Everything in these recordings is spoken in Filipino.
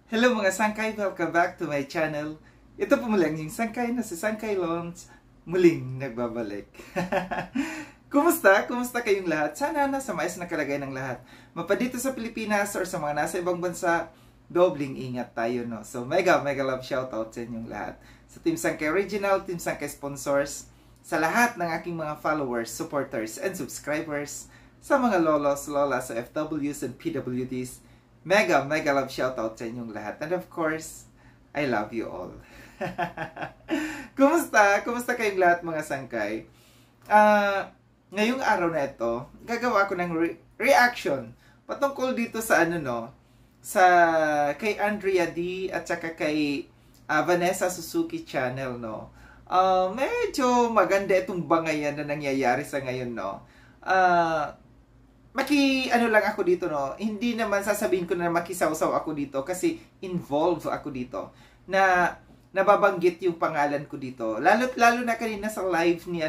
Hello mga sangkay! Welcome back to my channel. Ito po mulang yung sangkay na si Sangkay Lons muling nagbabalik. Kumusta? Kumusta kayong lahat? Sana nasa maayos na kalagay ng lahat. Mapadito sa Pilipinas or sa mga nasa ibang bansa, dobling ingat tayo, no? So mega love shoutout sa inyong lahat. Sa Team Sangkay Original, Team Sangkay Sponsors, sa lahat ng aking mga followers, supporters, and subscribers, sa mga lolos, lolas, FWs, and PWDs, mega love shoutout sa inyong lahat. And of course, I love you all. Kumusta? Kumusta kayong lahat mga sangkay? Ngayong araw na ito, gagawa ko ng reaction patungkol dito sa sa kay Andrea D at saka kay Vanessa Suzuki channel, no. Medyo maganda itong bangayan na nangyayari sa ngayon, no. Lang ako dito, no. Hindi naman sasabihin ko na makisawsaw ako dito kasi involved ako dito. Na nababanggit yung pangalan ko dito. Lalo na kanina sa live ni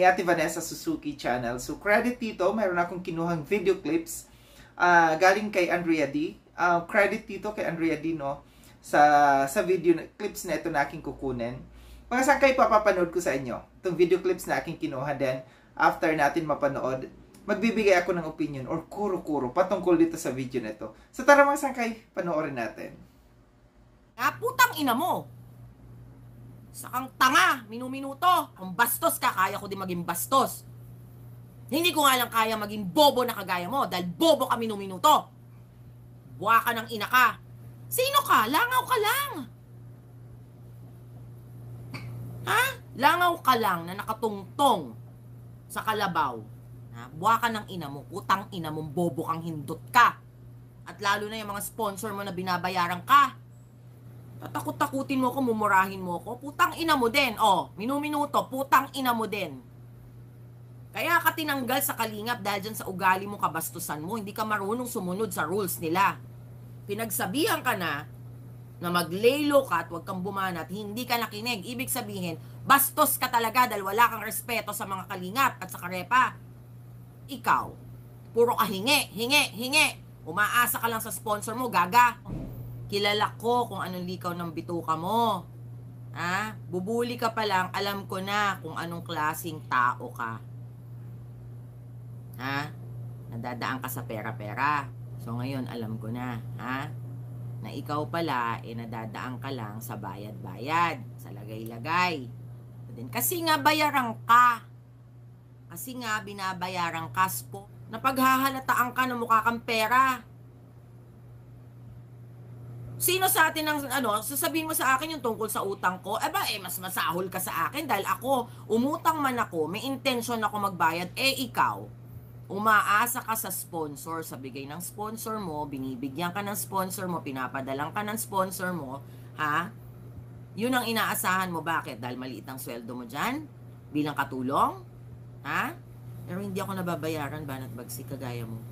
Ate Vanessa Suzuki channel. So credit dito, mayroon akong kinuhang video clips galing kay Andrea D. Credit dito kay Andrea D, no, sa video clips na ito na aking kukunin. Mga sangkay, papapanood ko sa inyo itong video clips na aking kinuha. Then after natin mapanood, magbibigay ako ng opinion or kuro-kuro patungkol dito sa video na ito. So tara mga sangkay, panoorin natin. Putang ina mo! Sakang tanga, minuminuto. Kung bastos ka, kaya ko din maging bastos. Hindi ko nga lang kaya maging bobo na kagaya mo dahil bobo ka minuminuto. Buwa ka ng ina ka. Sino ka? Langaw ka lang. Ha? Langaw ka lang na nakatungtong sa kalabaw. Buwa ka ng ina mo, putang ina mong bobo kang hindot ka. At lalo na yung mga sponsor mo na binabayaran ka. Tatakot-takutin mo ko, mumurahin mo ko, putang ina mo din. Minuminuto, putang ina mo din. Kaya ka tinanggal sa kalingap dahil dyan sa ugali mo, kabastusan mo. Hindi ka marunong sumunod sa rules nila. Pinagsabihan ka na mag-laylo ka at huwag kang bumanat, hindi ka nakinig. Ibig sabihin, bastos ka talaga dahil wala kang respeto sa mga kalingap at sa karepa. Ikaw, puro ka hingi. Umaasa ka lang sa sponsor mo, gaga. Kilala ko kung anong likaw ng bituka mo. Bubuli ka pa lang, alam ko na kung anong klaseng tao ka. Nadadaan ka sa pera-pera. So ngayon, alam ko na, na ikaw pala, nadadaan ka lang sa bayad-bayad, sa lagay-lagay. Kasi nga bayaran ka. Kasi nga binabayaran ka, napaghahalataan ka na mukha kang pera. Sino sa atin ang sasabihin mo sa akin yung tungkol sa utang ko? Mas masahol ka sa akin dahil ako, umutang man ako, may intention ako magbayad. Ikaw, umaasa ka sa sponsor, sa bigay ng sponsor mo, binibigyan ka ng sponsor mo, pinapadalang ka ng sponsor mo, Yun ang inaasahan mo. Bakit? Dahil maliit ang sweldo mo dyan? Bilang katulong? Pero hindi ako nababayaran, banat bagsik kagaya mo.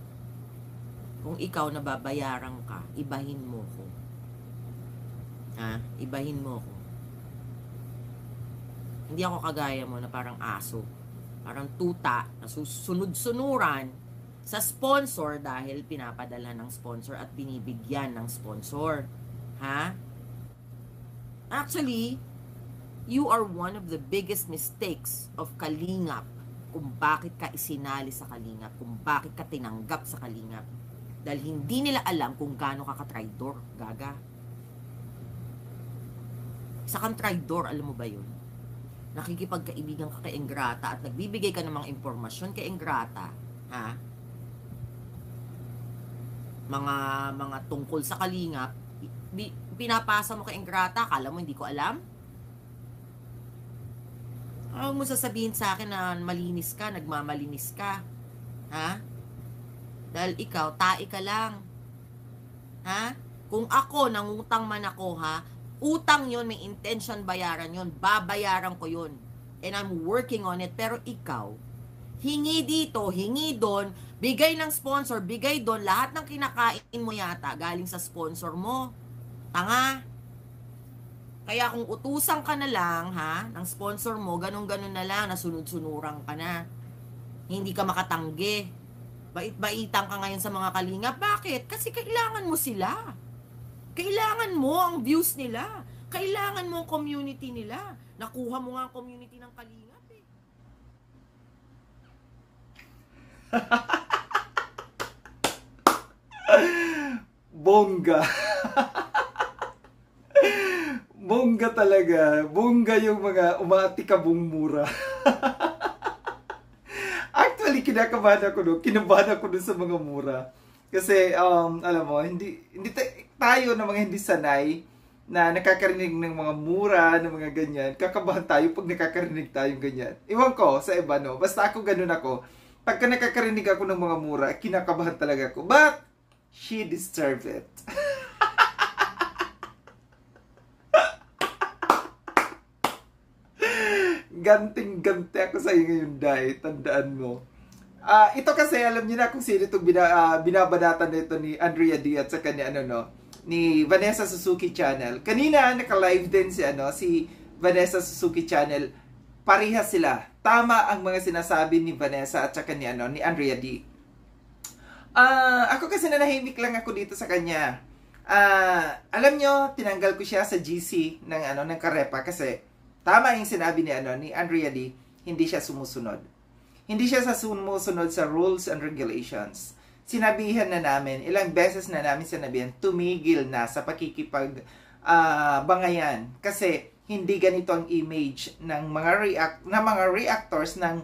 Kung ikaw nababayaran ka, ibahin mo ko. Ibahin mo ko. Hindi ako kagaya mo na parang aso. Parang tuta na susunod-sunuran sa sponsor dahil pinapadala ng sponsor at binibigyan ng sponsor. Actually, you are one of the biggest mistakes of Kalingap kung bakit ka isinali sa Kalingap, kung bakit ka tinanggap sa Kalingap. Dahil hindi nila alam kung gaano ka ka-traidor, gaga. Isa kang traidor, alam mo ba yun? Nakikipagkaibigan ka kay Ingrata at nagbibigay ka ng mga impormasyon kay Ingrata, mga tungkol sa Kalingap, pinapasa mo kay Ingrata, akala mo hindi ko alam? Huwag mo sasabihin sa akin na malinis ka, nagmamalinis ka. Dahil ikaw, tae ka lang. Kung ako, nangutang man ako, utang yon, may intention bayaran yon, babayaran ko yon. And I'm working on it. Pero ikaw, hingi dito, hingi doon, bigay ng sponsor, bigay doon, lahat ng kinakain mo yata galing sa sponsor mo. Tanga. Kaya kung utusan ka na lang, ng sponsor mo, ganun-ganun na lang, nasunod-sunuran ka na. Hindi ka makatanggi. Bait-baitan ka ngayon sa mga kalingap. Bakit? Kasi kailangan mo sila. Kailangan mo ang views nila. Kailangan mo ang community nila. Nakuha mo nga ang community ng Kalingap eh. Bongga. Bongga talaga. Bongga yung mga umaatikabong mura. Actually, kinakabahan ako doon. Kinabahan ako doon sa mga mura. Kasi, alam mo, hindi tayo na mga hindi sanay na nakakarinig ng mga mura, ng mga ganyan. Kakabahan tayo pag nakakarinig tayo ganyan. Iwan ko sa iba, no? Basta ako ganun ako. Pagka nakakarinig ako ng mga mura, kinakabahan talaga ako. But, she deserved it. Ganting-ganti ako sa iyo ngayon, Day. Tandaan mo. Ito kasi, alam niyo na kung sino itong binabanatan nito ni Andrea D at saka ni, ni Vanessa Suzuki Channel. Kanina, naka-live din si Vanessa Suzuki Channel. Parehas sila. Tama ang mga sinasabi ni Vanessa at saka ni Andrea D. Ako kasi nanahimik lang ako dito sa kanya. Alam nyo, tinanggal ko siya sa GC ng Karepa kasi tama yung sinabi ni Andrea D, hindi siya sumusunod. Hindi siya sumusunod sa rules and regulations. Sinabihan na namin, ilang beses na namin sinabihan, tumigil na sa pakikipag bangayan kasi hindi ganito ang image ng mga reactors ng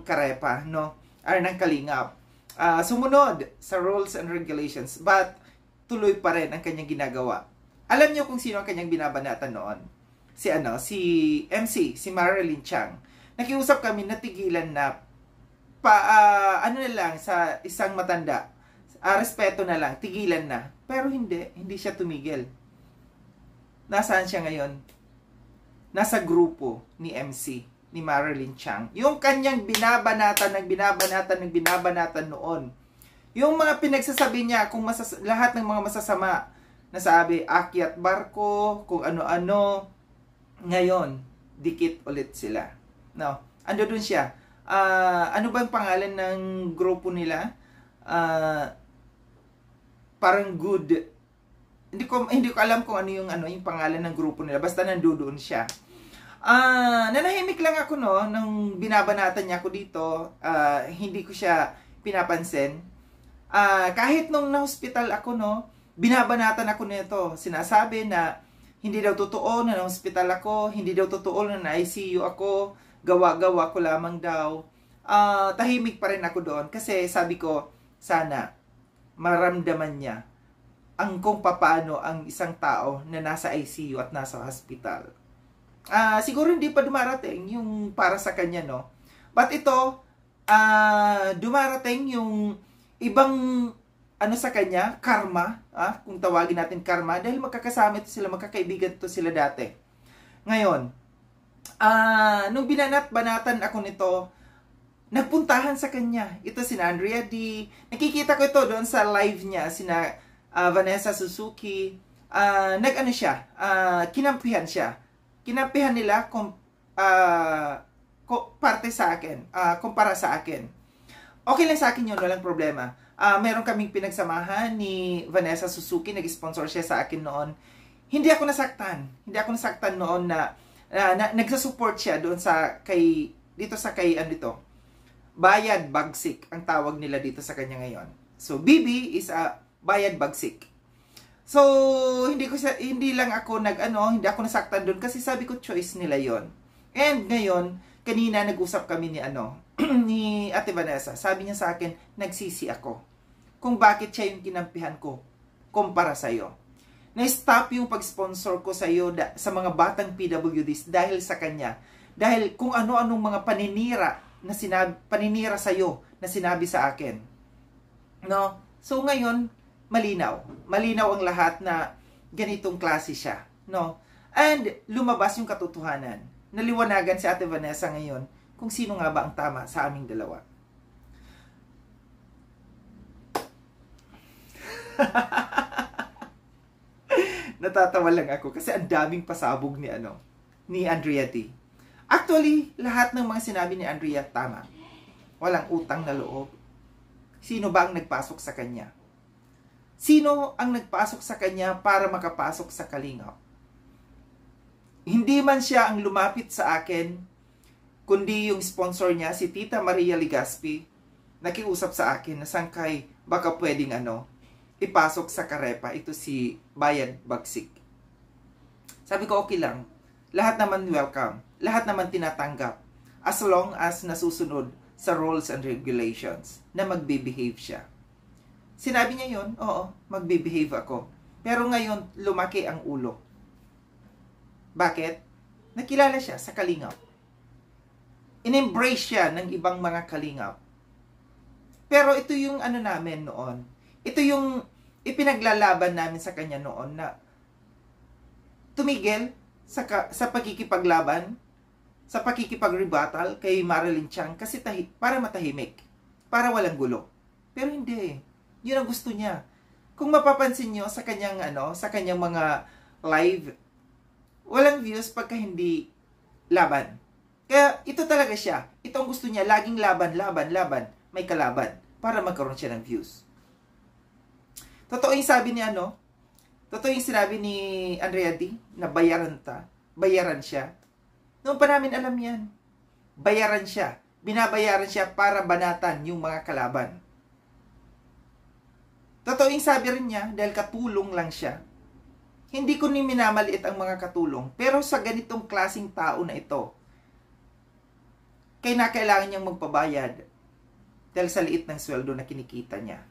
Karepa, no? Or ng Kalingap. Sumunod sa rules and regulations, but tuloy pa rin ang kanyang ginagawa. Alam niyo kung sino ang kanyang binabanatan noon? Si MC, si Marilyn Chang. Nakiusap kami na tigilan na sa isang matanda. Respeto na lang, tigilan na. Pero hindi siya tumigil. Nasaan siya ngayon? Nasa grupo ni MC, ni Marilyn Chang. Yung kanyang binabanatan noon. Yung mga pinagsasabi niya, kung lahat ng mga masasama, nasabi, akyat barko, kung ano-ano, ngayon, dikit ulit sila. No, ando dun siya. Ano ba yung pangalan ng grupo nila? Parang good. Hindi ko alam kung ano yung pangalan ng grupo nila. Basta nandoon siya. Nanahimik lang ako nung binabanatan niya ako dito. Hindi ko siya pinapansin. Kahit nung na-hospital ako binabanatan ako nito. Sinasabi na hindi daw totoo na na-hospital ako, hindi daw totoo na na-ICU ako, gawa-gawa ko lamang daw. Tahimik pa rin ako doon kasi sabi ko, sana maramdaman niya kung paano ang isang tao na nasa ICU at nasa hospital. Siguro hindi pa dumarating yung para sa kanya, no? But ito, dumarating yung ibang sa kanya, karma, kung tawagin natin karma, dahil magkakasama ito sila, magkakaibigan ito sila dati. Ngayon, nung banatan ako nito, nagpuntahan sa kanya. Ito si Andrea D. Nakikita ko ito doon sa live niya, sina Vanessa Suzuki. Kinampihan siya. Kinampihan nila parte sa akin, kumpara sa akin. Okay lang sa akin yun, walang problema. Meron kaming pinagsamahan ni Vanessa Suzuki, nag-sponsor siya sa akin noon. Hindi ako nasaktan. Hindi ako nasaktan noon na nagsasupport siya doon dito sa Bayad Bagsik ang tawag nila dito sa kanya ngayon. So BB is a Bayad Bagsik. So hindi ako nasaktan doon kasi sabi ko choice nila yon. And ngayon, kanina nag-usap kami ni ni Ate Vanessa. Sabi niya sa akin, nagsisi ako kung bakit siya yung kinampihan ko kumpara sa iyo. Na-stop yung pag-sponsor ko sa iyo sa mga batang PWDs dahil sa kanya. Dahil kung ano-anong mga paninira sa iyo na sinabi sa akin. No? So ngayon, malinaw. Malinaw ang lahat na ganitong klase siya. No? And lumabas yung katotohanan. Naliwanagan si Ate Vanessa ngayon kung sino nga ba ang tama sa aming dalawa. Natatawa lang ako kasi ang daming pasabog ni Andrea D. Actually, lahat ng mga sinabi ni Andrea tama. Walang utang na loob. Sino ba ang nagpasok sa kanya? Sino ang nagpasok sa kanya para makapasok sa Kalingap? Hindi man siya ang lumapit sa akin, kundi yung sponsor niya, si Tita Maria Legaspi, nakiusap sa akin na sangkay baka pwedeng ipasok sa Karepa. Ito si Bayad Bagsik. Sabi ko, okay lang. Lahat naman welcome. Lahat naman tinatanggap. As long as nasusunod sa rules and regulations na magbe-behave siya. Sinabi niya yon, oo, magbe-behave ako. Pero ngayon, lumaki ang ulo. Bakit? Nakilala siya sa Kalingap. In-embrace siya ng ibang mga Kalingap. Pero ito yung namin noon. Ito yung ipinaglalaban namin sa kanya noon na tumigil sa pagkikipaglaban, sa pagkikipag-rebuttal kay Marilyn Chang kasi para matahimik, para walang gulo. Pero hindi. Yun ang gusto niya. Kung mapapansin nyo sa kanyang mga live, walang views pagka hindi laban. Kaya ito talaga siya. Ito ang gusto niya. Laging laban. May kalaban. Para magkaroon siya ng views. Totoo yung sabi ni totoo yung sinabi ni Andrea D. Na bayaran siya. Noon pa namin alam yan. Bayaran siya. Binabayaran siya para banatan yung mga kalaban. Totoo yung sabi rin niya dahil katulong lang siya. Hindi ko ni minamaliit ang mga katulong. Pero sa ganitong klaseng tao na ito, kailangan niyang magpabayad dahil sa liit ng sweldo na kinikita niya.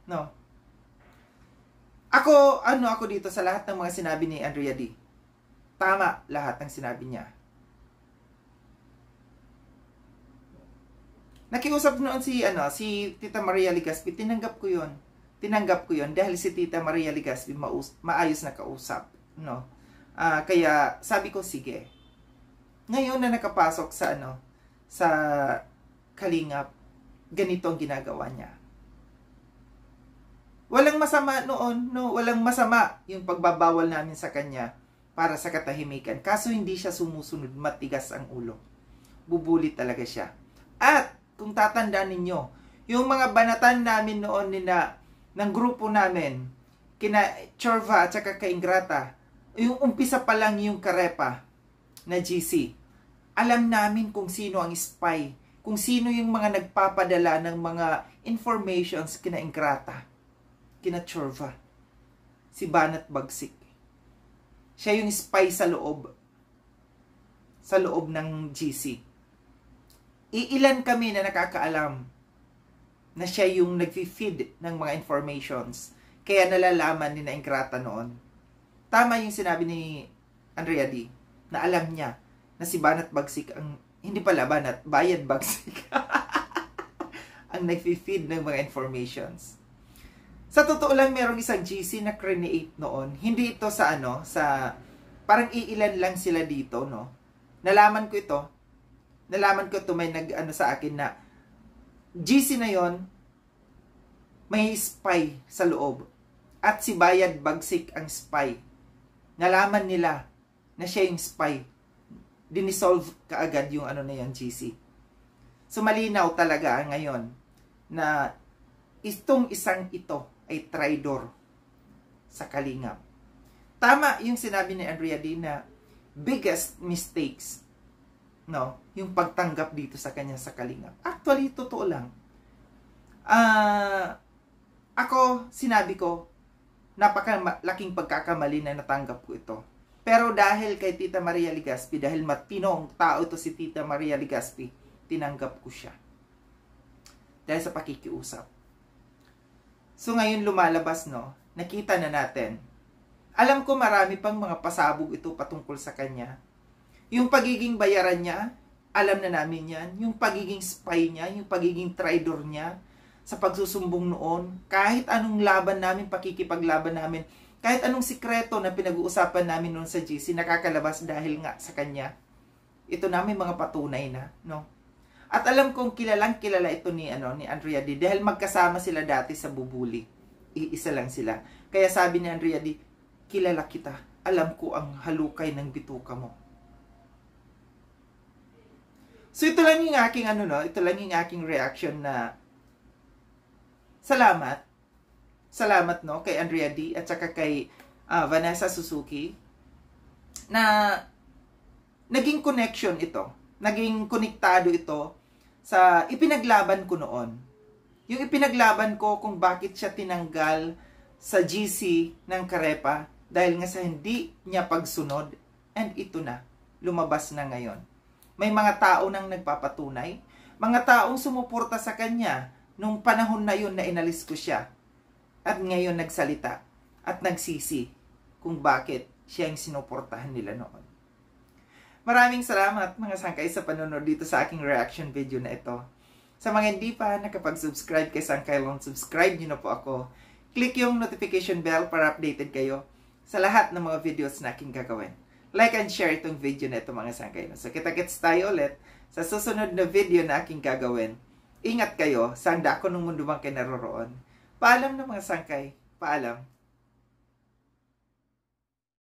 No? Ako dito sa lahat ng mga sinabi ni Andrea D. Tama lahat ng sinabi niya. Nakiusap noon si Tita Maria Legaspi, tinanggap ko 'yon. Dahil si Tita Maria Legaspi maayos na kausap, no? Kaya sabi ko sige. Ngayon na nakapasok sa Kalingap, ganito ang ginagawa niya. Walang masama noon, no? Walang masama yung pagbabawal namin sa kanya para sa katahimikan. Kaso hindi siya sumusunod, matigas ang ulo. Bubuli talaga siya. At kung tatandaan ninyo, yung mga banatan namin noon ng grupo namin, kina Chorva at saka kay Ingrata, yung umpisa pa lang yung Karepa na GC, alam namin kung sino ang spy, kung sino yung mga nagpapadala ng mga informations kina Ingrata, kina Chorva, si Banat Bagsik. Siya yung spy sa loob ng GC. Iilan kami na nakakaalam na siya yung nag-feed ng mga informations. Kaya nalalaman ni na Ingrata noon. Tama yung sinabi ni Andrea D. Na alam niya na si Banat Bagsik ang, hindi pala Banat, Bayad Bagsik. ang nag-feed ng mga informations. Sa totoo lang, merong isang GC na create noon. Hindi ito sa parang iilan lang sila dito, no? Nalaman ko ito, may sa akin na GC na yon may spy sa loob. At si Bayad Bagsik ang spy. Nalaman nila na siya yung spy. Dinisolve kaagad yung GC. So malinaw talaga ngayon na itong isang ito ay traidor sa Kalingap. Tama yung sinabi ni Andrea D na biggest mistakes, no, yung pagtanggap dito sa kanya sa Kalingap. Actually, totoo lang. Sinabi ko, napakalaking pagkakamali na natanggap ko ito. Pero dahil kay Tita Maria Legaspi, dahil matinong tao ito si Tita Maria Legaspi, tinanggap ko siya. Dahil sa pakikiusap. So ngayon lumalabas, no, nakita na natin. Alam ko marami pang mga pasabog ito patungkol sa kanya. Yung pagiging bayaran niya, alam na namin yan. Yung pagiging spy niya, yung pagiging traidor niya sa pagsusumbong noon, kahit anong laban namin, pakikipaglaban namin, kahit anong sikreto na pinag-uusapan namin noon sa GC, nakakalabas dahil nga sa kanya. Ito namin mga patunay na, no? At alam kong kilalang kilala ito ni Andrea D. Dahil magkasama sila dati sa Bubuli. Iisa lang sila. Kaya sabi ni Andrea D, kilala kita. Alam ko ang halukay ng bituka mo. So ito lang yung aking ito lang yung aking reaction na salamat salamat no kay Andrea D at saka kay Vanessa Suzuki na naging connection ito. Naging konektado ito sa ipinaglaban ko noon. Yung ipinaglaban ko kung bakit siya tinanggal sa GC ng Karepa dahil nga sa hindi niya pagsunod, and ito na, lumabas na ngayon. May mga tao nang nagpapatunay, mga taong sumuporta sa kanya nung panahon na yun na inalis ko siya, at ngayon nagsalita at nagsisi kung bakit siya yung sinuportahan nila noon. Maraming salamat mga sangkay sa panonood dito sa aking reaction video na ito. Sa mga hindi pa nakapag-subscribe kay Sangkay Lone, subscribe nyo na po ako. Click yung notification bell para updated kayo sa lahat ng mga videos na aking gagawin. Like and share itong video na ito mga sangkay. So kita-kits tayo ulit sa susunod na video na aking gagawin. Ingat kayo, saan dako ng mundo bang kayo naroroon. Paalam na mga sangkay. Paalam.